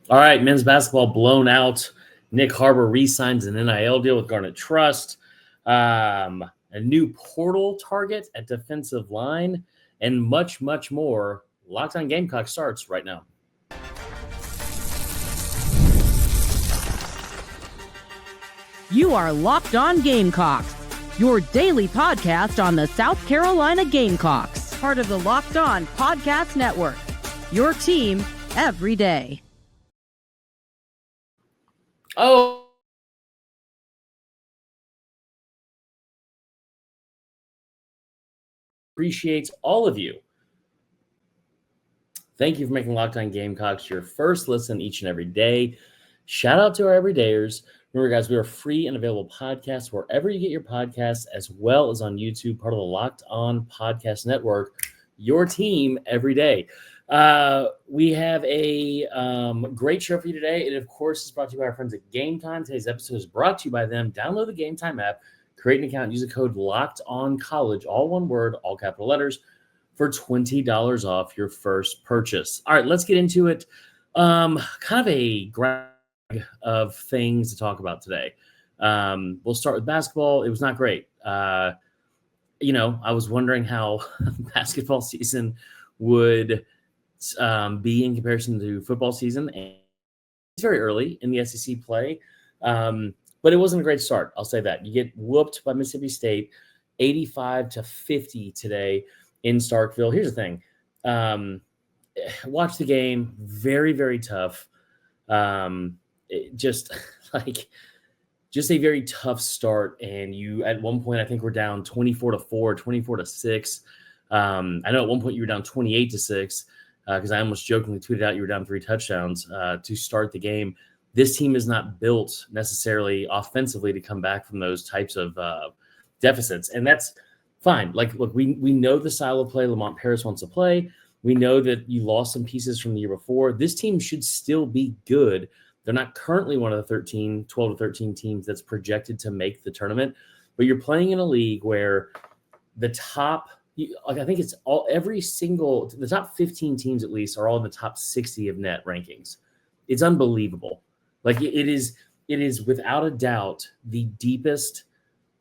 All right, men's basketball blown out. Nyck Harbor re-signs an NIL deal with Garnet Trust. A new portal target at defensive line, and much, much more. Locked On Gamecocks starts right now. You are Locked On Gamecocks, your daily podcast on the South Carolina Gamecocks, part of the Locked On Podcast Network, your team every day. Oh, appreciate all of you. Thank you for making Locked On Gamecocks your first listen each and every day. Shout out to our everydayers. Remember, guys, we are free and available podcasts wherever you get your podcasts, as well as on YouTube, part of the Locked On Podcast Network, your team every day. We have a great show for you today. It, of course, is brought to you by our friends at Game Time. Today's episode is brought to you by them. Download the Game Time app, create an account, and use the code LOCKEDONCollege, all one word, all capital letters, for $20 off your first purchase. All right, let's get into it. Kind of a grab of things to talk about today. We'll start with basketball. It was not great. I was wondering how basketball season would be in comparison to football season. And it's very early in the SEC play, but it wasn't a great start. I'll say that. You get whooped by Mississippi State 85-50 today in Starkville. Here's the thing. Watch the game. Very, very tough. Just a very tough start. And you, at one point, I think we're down 24-4, 24-6. I know at one point you were down 28-6 because I almost jokingly tweeted out you were down 3 touchdowns to start the game. This team is not built necessarily offensively to come back from those types of deficits. And that's fine. Like, look, we know the style of play Lamont Paris wants to play. We know that you lost some pieces from the year before. This team should still be good. They're not currently one of the 12 to 13 teams that's projected to make the tournament, but you're playing in a league where the top, I think it's the top 15 teams at least are all in the top 60 of net rankings. It's unbelievable. Like it is without a doubt the deepest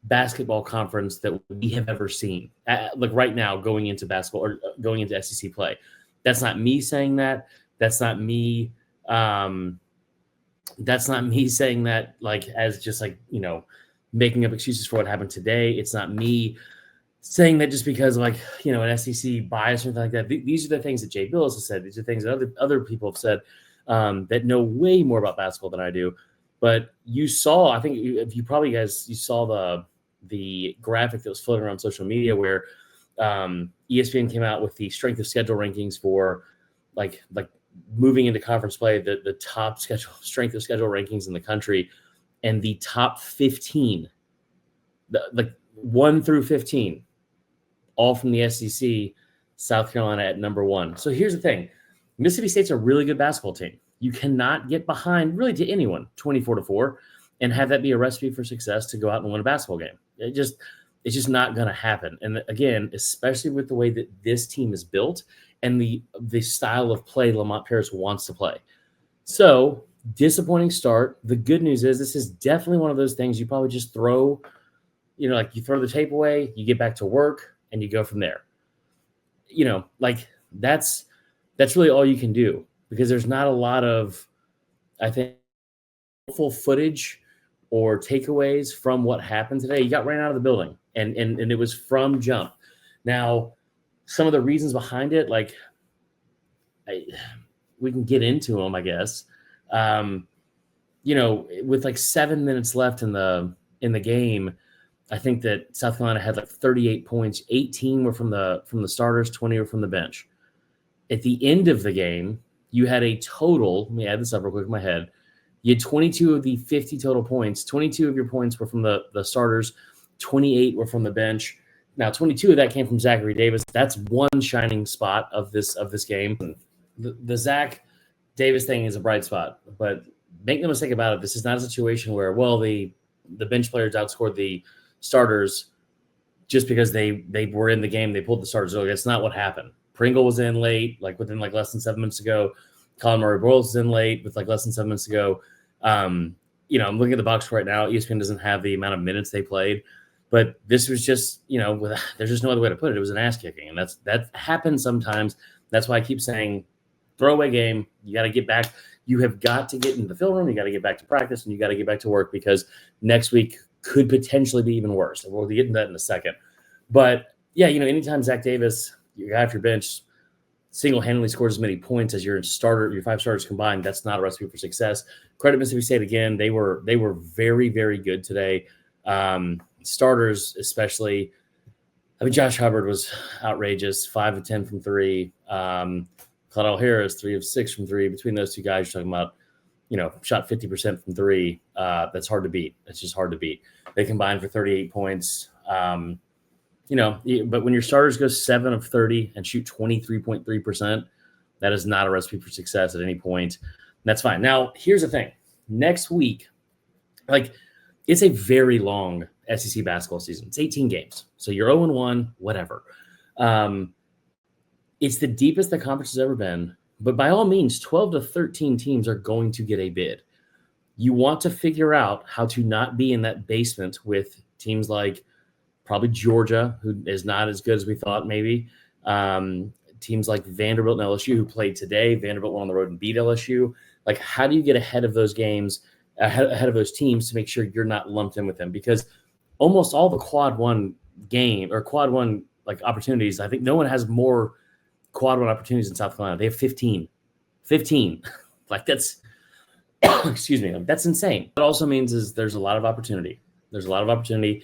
basketball conference that we have ever seen. Like right now, going into basketball or going into SEC play. That's not me saying that. That's not me saying that like as just like, making up excuses for what happened today. It's not me saying that just because like, an SEC bias or something like that. These are the things that Jay Billis has said. These are things that other people have said that know way more about basketball than I do. But you saw, I think if you probably guys, you saw the graphic that was floating around social media where ESPN came out with the strength of schedule rankings for like moving into conference play, the top strength of schedule rankings in the country, and the top 15, like 1 through 15, all from the SEC, South Carolina at number 1. So here's the thing. Mississippi State's a really good basketball team. You cannot get behind really to anyone 24-4 and have that be a recipe for success to go out and win a basketball game. It's just not going to happen. And again, especially with the way that this team is built and the style of play Lamont Paris wants to play. So disappointing start. The good news is this is definitely one of those things you probably just throw, like you throw the tape away, you get back to work, and you go from there. Like that's really all you can do because there's not a lot of, I think, full footage or takeaways from what happened today. You got ran out of the building, and it was from jump. Now, some of the reasons behind it, like we can get into them, I guess. With like 7 minutes left in the game, I think that South Carolina had like 38 points. 18 were from the starters, 20 were from the bench. At the end of the game, you had a total. Let me add this up real quick in my head. You had 22 of the 50 total points. 22 of your points were from the starters. 28 were from the bench. Now, 22 of that came from Zachary Davis. That's one shining spot of this game. The Zach Davis thing is a bright spot, but make no mistake about it. This is not a situation where, the bench players outscored the starters just because they were in the game. They pulled the starters early. That's not what happened. Pringle was in late, like within like less than 7 minutes ago. Colin Murray-Boyles is in late with like less than 7 minutes to go. I'm looking at the box score right now. ESPN doesn't have the amount of minutes they played, but this was just, there's just no other way to put it. It was an ass kicking, and that happens sometimes. That's why I keep saying throwaway game. You got to get back. You have got to get into the film room. You got to get back to practice, and you got to get back to work because next week could potentially be even worse. And we'll get into that in a second. But yeah, anytime Zach Davis, your guy off your bench, single-handedly scores as many points as your 5 starters combined, that's not a recipe for success. Credit Mississippi State again. They were very, very good today. Starters especially. I mean, Josh Hubbard was outrageous, 5 of 10 from 3. Claudel Harris, 3 of 6 from 3. Between those two guys, you're talking about, shot 50% from 3. That's hard to beat. It's just hard to beat. They combined for 38 points. But when your starters go 7 of 30 and shoot 23.3%, that is not a recipe for success at any point. That's fine. Now, here's the thing. Next week, it's a very long SEC basketball season. It's 18 games. So you're 0-1, whatever. It's the deepest the conference has ever been. But by all means, 12 to 13 teams are going to get a bid. You want to figure out how to not be in that basement with teams like probably Georgia, who is not as good as we thought maybe. Teams like Vanderbilt and LSU, who played today. Vanderbilt went on the road and beat LSU. How do you get ahead of those games, ahead of those teams to make sure you're not lumped in with them? Because almost all the quad one opportunities, I think no one has more quad one opportunities in South Carolina. They have 15. That's excuse me, that's insane. What it also means is there's a lot of opportunity. There's a lot of opportunity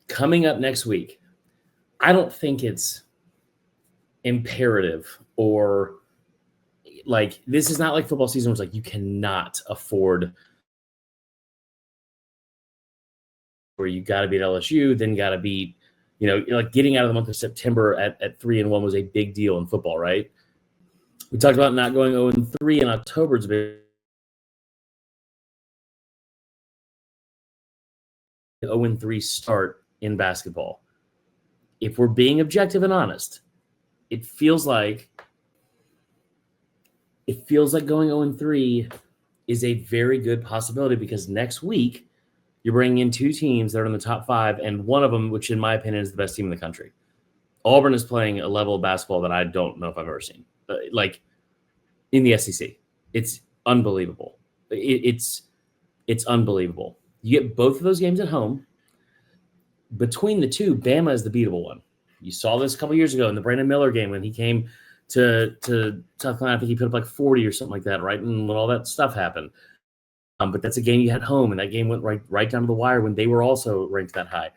coming up next week. I don't think it's imperative or this is not like football season where it's you cannot afford where you got to beat LSU, then got to beat, getting out of the month of September at 3-1 was a big deal in football, right? We talked about not going 0-3 in October. It's been 0-3 start in basketball. If we're being objective and honest, it feels like going 0-3 is a very good possibility because next week you're bringing in 2 teams that are in the top 5, and one of them, which in my opinion is the best team in the country. Auburn is playing a level of basketball that I don't know if I've ever seen. In the SEC, it's unbelievable. It's unbelievable. You get both of those games at home. Between the two, Bama is the beatable one. You saw this a couple years ago in the Brandon Miller game when he came to South Carolina. I think he put up 40 or something like that, right? And when all that stuff happened. But that's a game you had home, and that game went right down to the wire when they were also ranked that high.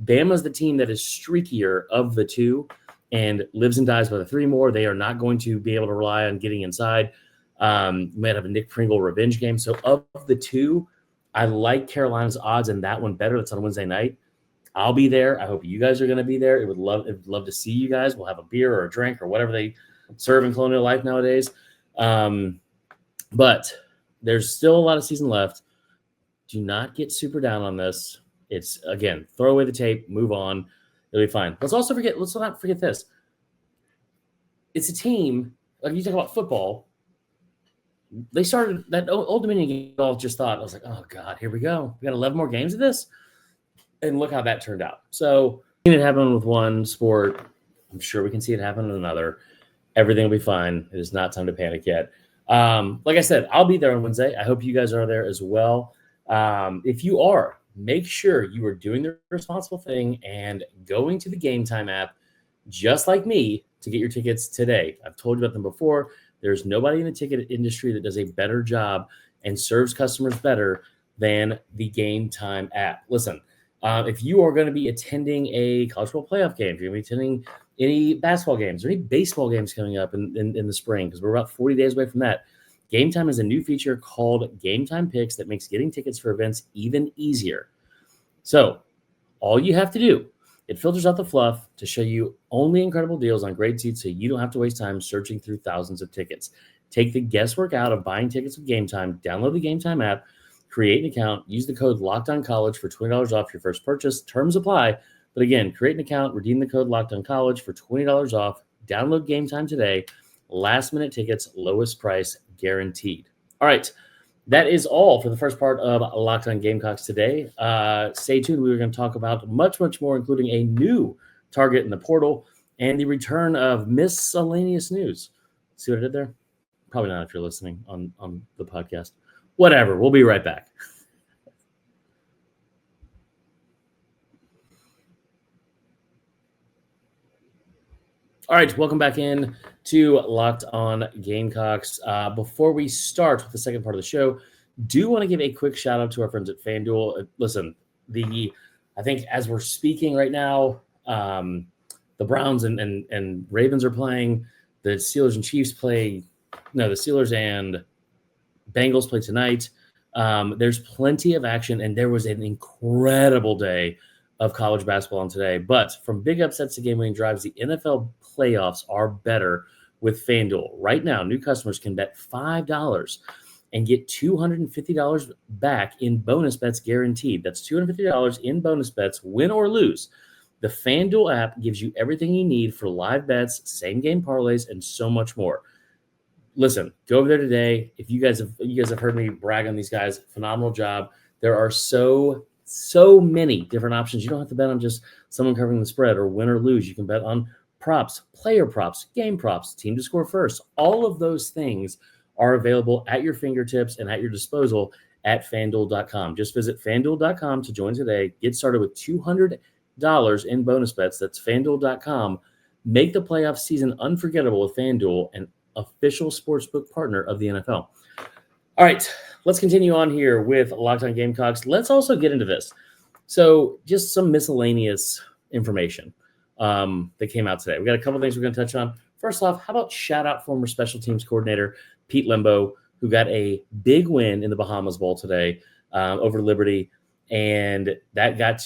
Bama's the team that is streakier of the two and lives and dies by the 3 more. They are not going to be able to rely on getting inside. You might have a Nick Pringle revenge game. So of the 2, I like Carolina's odds in that one better. That's on Wednesday night. I'll be there. I hope you guys are going to be there. I'd love to see you guys. We'll have a beer or a drink or whatever they serve in Colonial Life nowadays. But there's still a lot of season left. Do not get super down on this. It's, again, throw away the tape, move on. It'll be fine. Let's not forget this. It's a team, like you talk about football. They started that Old Dominion game. I just thought, I was like, oh, God, here we go. We got 11 more games of this. And look how that turned out. So, seeing it happen with one sport, I'm sure we can see it happen in another. Everything will be fine. It is not time to panic yet. Like I said, I'll be there on Wednesday. I hope you guys are there as well. If you are, make sure you are doing the responsible thing and going to the Game Time app, just like me, to get your tickets today. I've told you about them before. There's nobody in the ticket industry that does a better job and serves customers better than the Game Time app. Listen, if you are going to be attending a college football playoff game, if you're going to be attending any basketball games or any baseball games coming up in the spring, because we're about 40 days away from that, Game Time is a new feature called Game Time Picks that makes getting tickets for events even easier. So all you have to do, it filters out the fluff to show you only incredible deals on great seats so you don't have to waste time searching through thousands of tickets. Take the guesswork out of buying tickets with Game Time. Download the Game Time app, create an account, use the code LOCKEDONCollege for $20 off your first purchase. Terms apply. But again, create an account, redeem the code LOCKEDONCollege for $20 off. Download Game Time today. Last minute tickets, lowest price guaranteed. All right. That is all for the first part of Locked On Gamecocks today. Stay tuned. We're going to talk about much, much more, including a new target in the portal and the return of miSCellaneous news. See what I did there? Probably not if you're listening on the podcast. Whatever. We'll be right back. All right, welcome back in to Locked On Gamecocks. Before we start with the second part of the show, do want to give a quick shout out to our friends at FanDuel. Listen, I think as we're speaking right now, the Browns and Ravens are playing. The Steelers and Chiefs play. No, the Steelers and Bengals play tonight. There's plenty of action, and there was an incredible day of college basketball on today. But from big upsets to game-winning drives, the NFL playoffs are better with FanDuel. Right now, new customers can bet $5 and get $250 back in bonus bets guaranteed. That's $250 in bonus bets, win or lose. The FanDuel app gives you everything you need for live bets, same-game parlays, and so much more. Listen, go over there today. If you guys have heard me brag on these guys, phenomenal job. There are so many different options. You don't have to bet on just someone covering the spread or win or lose. You can bet on props, player props, game props, team to score first. All of those things are available at your fingertips and at your disposal at FanDuel.com. Just visit FanDuel.com to join today. Get started with $200 in bonus bets. That's FanDuel.com. Make the playoff season unforgettable with FanDuel, an official sportsbook partner of the NFL. All right, let's continue on here with Locked On Gamecocks. Let's also get into this. So just some miscellaneous information that came out today. We got a couple things we're going to touch on. First off, how about shout out former special teams coordinator Pete Lembo, who got a big win in the Bahamas Bowl today over Liberty, and that got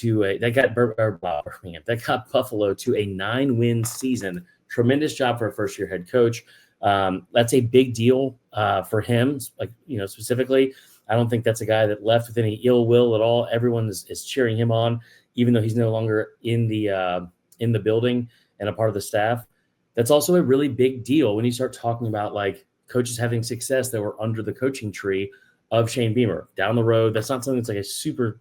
Buffalo to a 9-win season. Tremendous job for a first-year head coach. That's a big deal for him, specifically. I don't think that's a guy that left with any ill will at all. Everyone is cheering him on, even though he's no longer in the building and a part of the staff. That's also a really big deal when you start talking about like coaches having success that were under the coaching tree of Shane Beamer down the road. That's not something that's like a super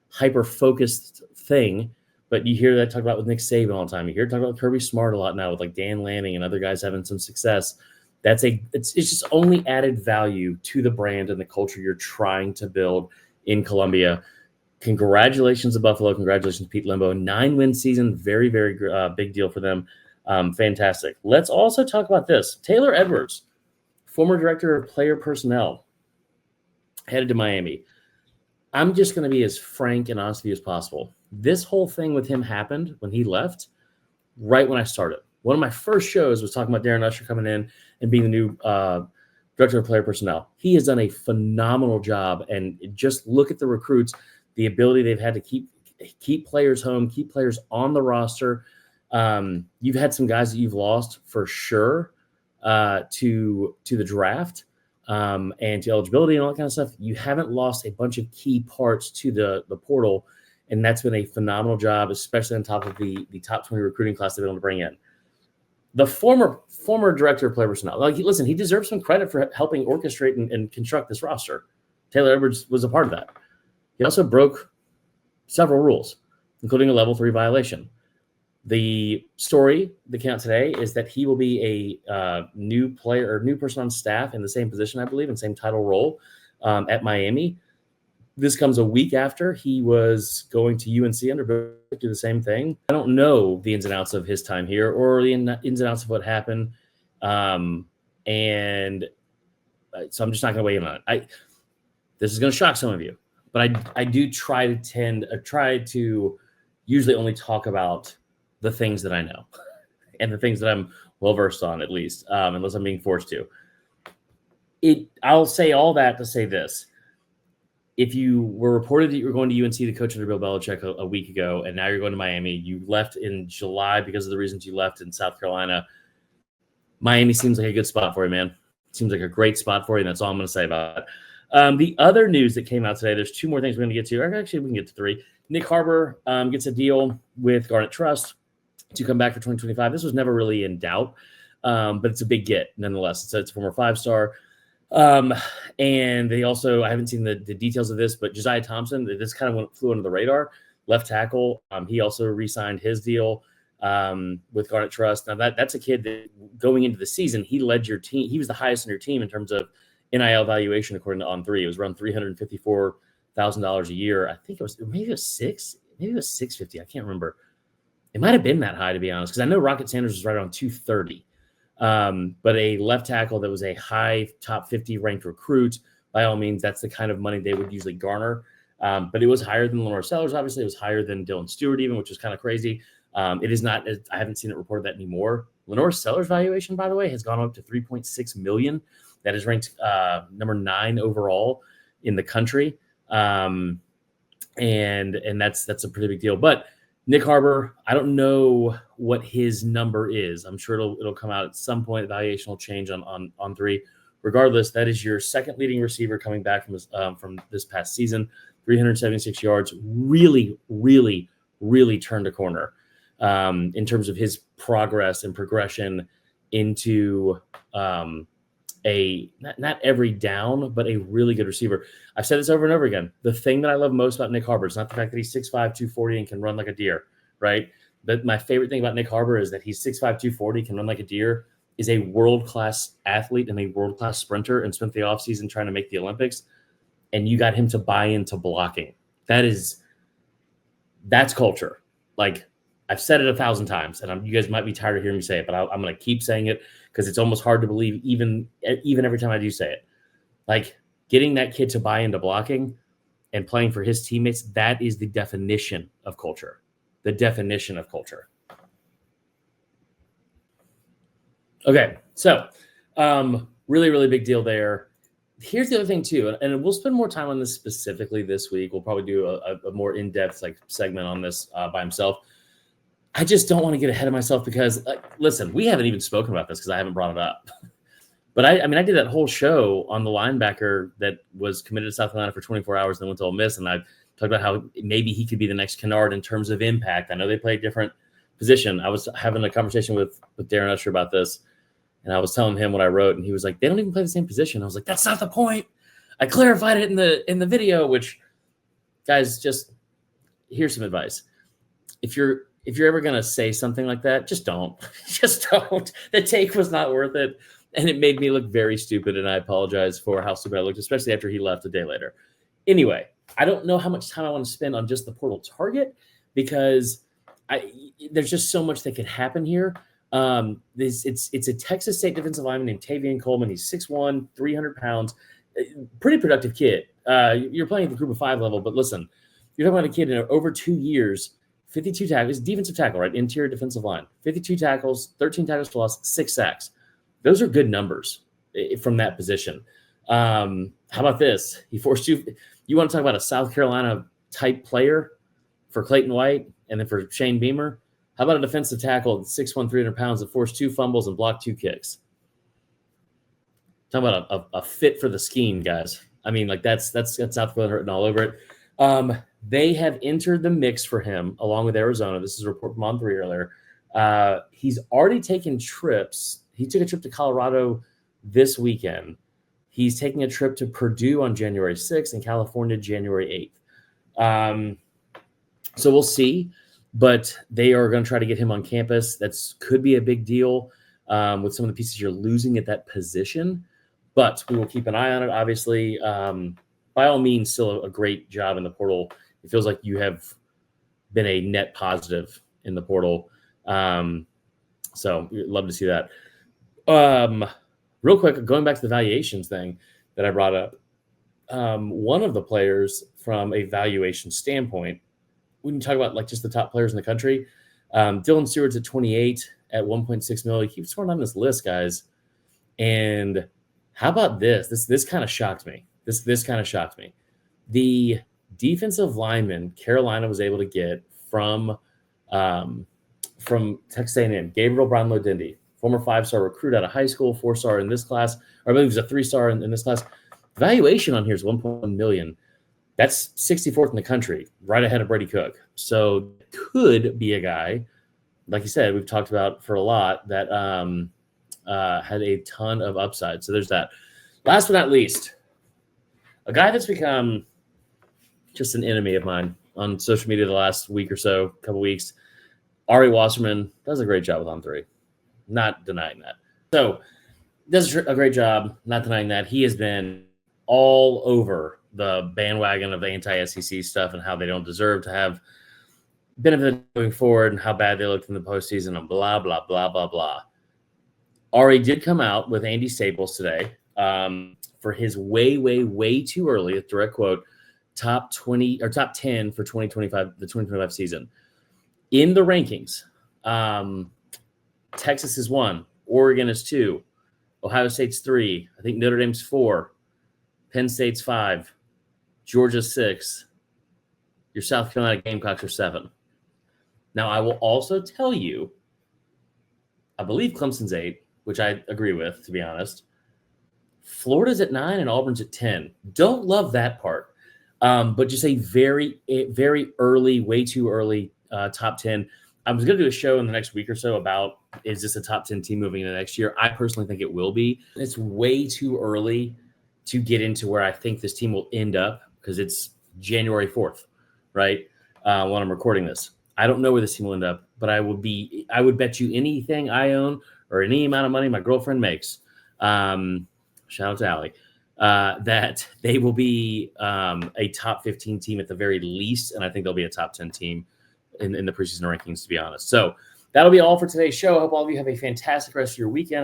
hyper-focused thing, but you hear that talked about with Nick Saban all the time. You hear it talk about Kirby Smart a lot now with like Dan Lanning and other guys having some success. It's just only added value to the brand and the culture you're trying to build in Columbia. Congratulations to Buffalo. Congratulations to Pete Lembo. 9-win season. Very, very big deal for them. Fantastic. Let's also talk about this. Taylor Edwards, former director of player personnel, headed to Miami. I'm just going to be as frank and honest with you as possible. This whole thing with him happened when he left right when I started. One of my first shows was talking about Darren Usher coming in and being the new director of player personnel. He has done a phenomenal job, and just look at the recruits, the ability they've had to keep players home, keep players on the roster. You've had some guys that you've lost for sure to the draft and to eligibility and all that kind of stuff. You haven't lost a bunch of key parts to the portal, and that's been a phenomenal job, especially on top of the top 20 recruiting class they've been able to bring in. The former director of player personnel, he deserves some credit for helping orchestrate and construct this roster. Taylor Edwards was a part of that. He also broke several rules, including a level 3 violation. The story that came out today is that he will be a new player or new person on staff in the same position, I believe, and same title role at Miami. This comes a week after he was going to UNC under Book, do the same thing. I don't know the ins and outs of his time here or the ins and outs of what happened. And so I'm just not going to weigh in on it. This is going to shock some of you, but I do try to usually only talk about the things that I know and the things that I'm well-versed on, at least, unless I'm being forced to. I'll say all that to say this. If you were reported that you were going to UNC to coach under Bill Belichick a week ago, and now you're going to Miami, you left in July because of the reasons you left in South Carolina, Miami seems like a good spot for you, man. Seems like a great spot for you, and that's all I'm going to say about it. The other news that came out today, there's 2 more things we're going to get to. Actually, we can get to 3. Nyck Harbor gets a deal with Garnet Trust to come back for 2025. This was never really in doubt, but it's a big get nonetheless. It's a former 5-star. And they also, I haven't seen the details of this, but Josiah Thompson, this kind of flew under the radar, left tackle. He also re-signed his deal with Garnet Trust. Now that's a kid that going into the season, he led your team. He was the highest in your team in terms of NIL valuation, according to On3. It was around $354,000 a year. I think it was $650. I can't remember. It might have been that high, to be honest, because I know Rocket Sanders was right around 230. But a left tackle that was a high top 50 ranked recruit, by all means, that's the kind of money they would usually garner. But it was higher than Lenore Sellers. Obviously, it was higher than Dylan Stewart, even, which was kind of crazy. It is not. I haven't seen it reported that anymore. Lenore Sellers' valuation, by the way, has gone up to $3.6 million. That is ranked number 9 overall in the country, and that's a pretty big deal. But Nyck Harbor, I don't know what his number is. I'm sure it'll come out at some point. Valuation will change on 3. Regardless, that is your second leading receiver coming back from this past season. 376 yards. Really, really, really turned a corner in terms of his progress and progression into not every down, but a really good receiver. I've said this over and over again. The thing that I love most about Nyck Harbor is not the fact that he's 6'5", 240 and can run like a deer, right? But my favorite thing about Nyck Harbor is that he's 6'5", 240, can run like a deer, is a world-class athlete and a world-class sprinter, and spent the offseason trying to make the Olympics, and you got him to buy into blocking. That's culture. Like, I've said it 1,000 times, and you guys might be tired of hearing me say it, but I'm going to keep saying it because it's almost hard to believe even every time I do say it. Like, getting that kid to buy into blocking and playing for his teammates, that is the definition of culture. The definition of culture. Okay, so really, really big deal there. Here's the other thing, too, and we'll spend more time on this specifically this week. We'll probably do a more in-depth segment on this by himself. I just don't want to get ahead of myself because, listen, we haven't even spoken about this because I haven't brought it up. But I did that whole show on the linebacker that was committed to South Carolina for 24 hours and then went to Ole Miss, and I talked about how maybe he could be the next Kennard in terms of impact. I know they play a different position. I was having a conversation with Darren Usher about this, and I was telling him what I wrote, and he was like, "They don't even play the same position." I was like, "That's not the point. I clarified it in the video." Which, guys, just here's some advice: if you're ever gonna say something like that, just don't. Just don't. The take was not worth it. And it made me look very stupid, and I apologize for how stupid I looked, especially after he left a day later. Anyway, I don't know how much time I want to spend on just the portal target because there's just so much that could happen here. It's a Texas State defensive lineman named Tavian Coleman. He's 6'1", 300 pounds, pretty productive kid. You're playing at the group of 5 level, but listen, you're talking about a kid in over 2 years, 52 tackles, defensive tackle, right? Interior defensive line, 52 tackles, 13 tackles for loss, 6 sacks. Those are good numbers from that position. How about this? He forced you want to talk about a South Carolina type player for Clayton White and then for Shane Beamer? How about a defensive tackle, 6'1", 300 pounds that forced 2 fumbles and blocked 2 kicks? Talk about a fit for the scheme, guys. I mean, like that's South Carolina written all over it. They have entered the mix for him along with Arizona. This is a report from On3 earlier. He's already taken trips. He took a trip to Colorado this weekend. He's taking a trip to Purdue on January 6th and California January 8th. So we'll see, but they are going to try to get him on campus. Could be a big deal with some of the pieces you're losing at that position, but we will keep an eye on it. Obviously, by all means, still a great job in the portal. It feels like you have been a net positive in the portal. So we'd love to see that. Real quick, going back to the valuations thing that I brought up, one of the players from a valuation standpoint, when you talk about like just the top players in the country, Dylan Stewart's at 28 at 1.6 million. He keeps scoring on this list, guys. And how about this? This kind of shocked me. This kind of shocked me. The defensive lineman Carolina was able to get from Texas A&M, Gabriel Brownlow-Dindy, former 5-star recruit out of high school, 4-star in this class, or I believe he was a 3-star in this class. Valuation on here is $1.1 million. That's 64th in the country, right ahead of Brady Cook. So could be a guy, like you said, we've talked about for a lot, that had a ton of upside. So there's that. Last but not least, a guy that's become just an enemy of mine on social media the last week or so, couple weeks. Ari Wasserman does a great job with On 3. Not denying that. So does a great job, not denying that. He has been all over the bandwagon of the anti-SEC stuff and how they don't deserve to have benefit moving forward and how bad they looked in the postseason and blah, blah, blah, blah, blah. Ari did come out with Andy Staples today for his way too early, a direct quote, top 20 or top 10 for 2025, the 2025 season. In the rankings, Texas is 1, Oregon is 2, Ohio State's 3, I think Notre Dame's 4, Penn State's 5, Georgia's 6, your South Carolina Gamecocks are 7. Now, I will also tell you, I believe Clemson's 8, which I agree with, to be honest. Florida's at 9 and Auburn's at 10. Don't love that part, but just a very early, way too early top 10. I was going to do a show in the next week or so about, is this a top 10 team moving into next year? I personally think it will be. It's way too early to get into where I think this team will end up because it's January 4th, right? When I'm recording this. I don't know where this team will end up, but I would bet you anything I own or any amount of money my girlfriend makes, shout out to Allie, that they will be a top 15 team at the very least, and I think they'll be a top 10 team in the preseason rankings, to be honest. So that'll be all for today's show. I hope all of you have a fantastic rest of your weekend.